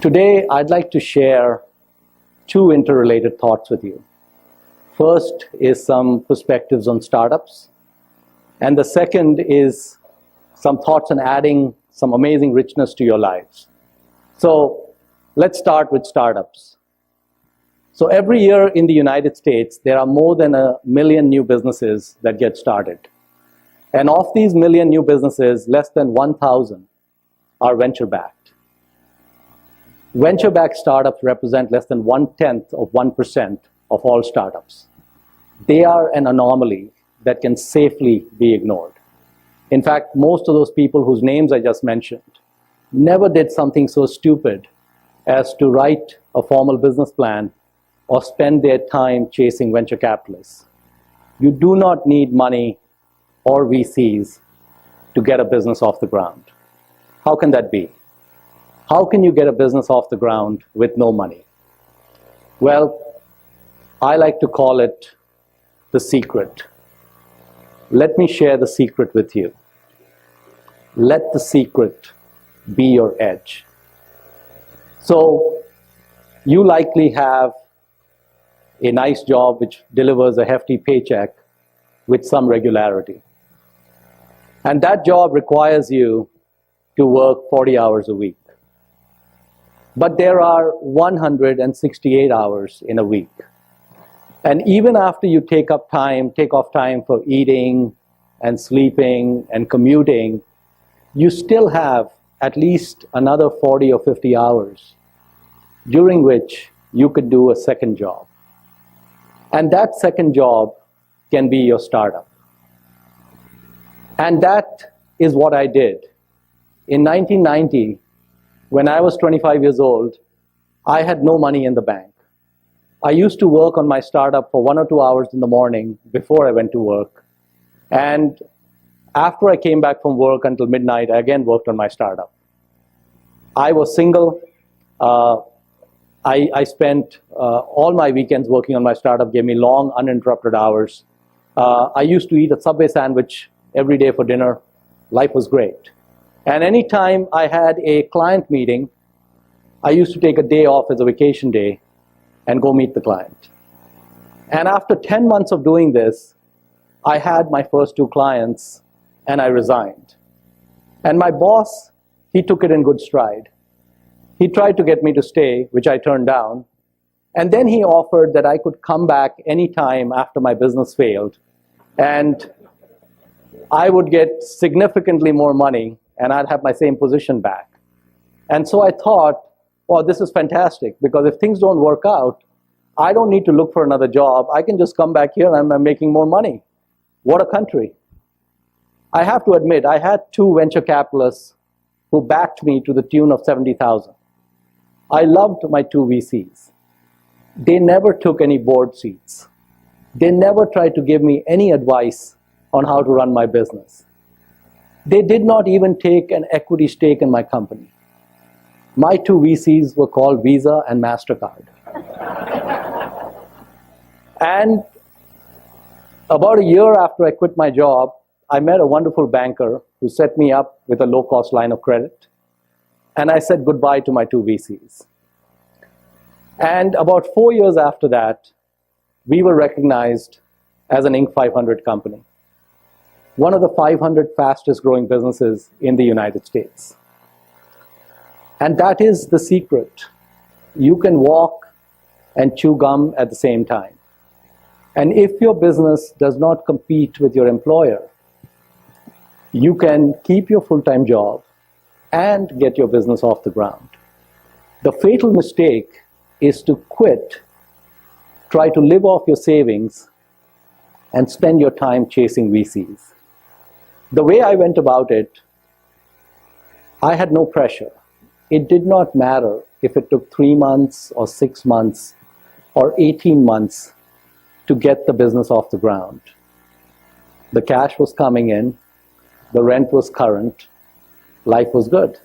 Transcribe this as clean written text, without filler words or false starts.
Today, I'd like to share two interrelated thoughts with you. First is some perspectives on startups, and the second is some thoughts on adding some amazing richness to your lives. So let's start with startups. So every year in the United States, there are more than 1 million new businesses that get started. And of these 1 million new businesses, less than 1,000 are venture-backed. Venture-backed startups represent less than 1/10 of 1% of all startups. They are an anomaly that can safely be ignored. In fact, most of those people whose names I just mentioned never did something so stupid as to write a formal business plan or spend their time chasing venture capitalists. You do not need money or VCs to get a business off the ground. How can that be? How can you get a business off the ground with no money? Well, I like to call it the secret. Let me share the secret with you. Let the secret be your edge. So you likely have a nice job which delivers a hefty paycheck with some regularity. And that job requires you to work 40 hours a week. But there are 168 hours in a week. And even after you take off time for eating and sleeping and commuting, you still have at least another 40 or 50 hours during which you could do a second job. And that second job can be your startup. And that is what I did. In 1990, when I was 25 years old, I had no money in the bank. I used to work on my startup for 1 or 2 hours in the morning before I went to work. And after I came back from work until midnight, I again worked on my startup. I was single. I spent all my weekends working on my startup, gave me long, uninterrupted hours. I used to eat a Subway sandwich every day for dinner. Life was great. And anytime I had a client meeting, I used to take a day off as a vacation day and go meet the client. And after 10 months of doing this, I had my first 2 clients and I resigned. And my boss, he took it in good stride. He tried to get me to stay, which I turned down. And then he offered that I could come back anytime after my business failed. And I would get significantly more money and I'd have my same position back. And so I thought, oh, this is fantastic, because if things don't work out, I don't need to look for another job. I can just come back here and I'm making more money. What a country. I have to admit, I had 2 venture capitalists who backed me to the tune of $70,000. I loved my 2 VCs. They never took any board seats. They never tried to give me any advice on how to run my business. They did not even take an equity stake in my company. My 2 VCs were called Visa and MasterCard. And about a year after I quit my job, I met a wonderful banker who set me up with a low-cost line of credit. And I said goodbye to my 2 VCs. And about 4 years after that, we were recognized as an Inc. 500 company, one of the 500 fastest growing businesses in the United States. And that is the secret. You can walk and chew gum at the same time. And if your business does not compete with your employer, you can keep your full-time job and get your business off the ground. The fatal mistake is to quit, try to live off your savings, and spend your time chasing VCs. The way I went about it, I had no pressure. It did not matter if it took 3 months or 6 months or 18 months to get the business off the ground. The cash was coming in, the rent was current, life was good.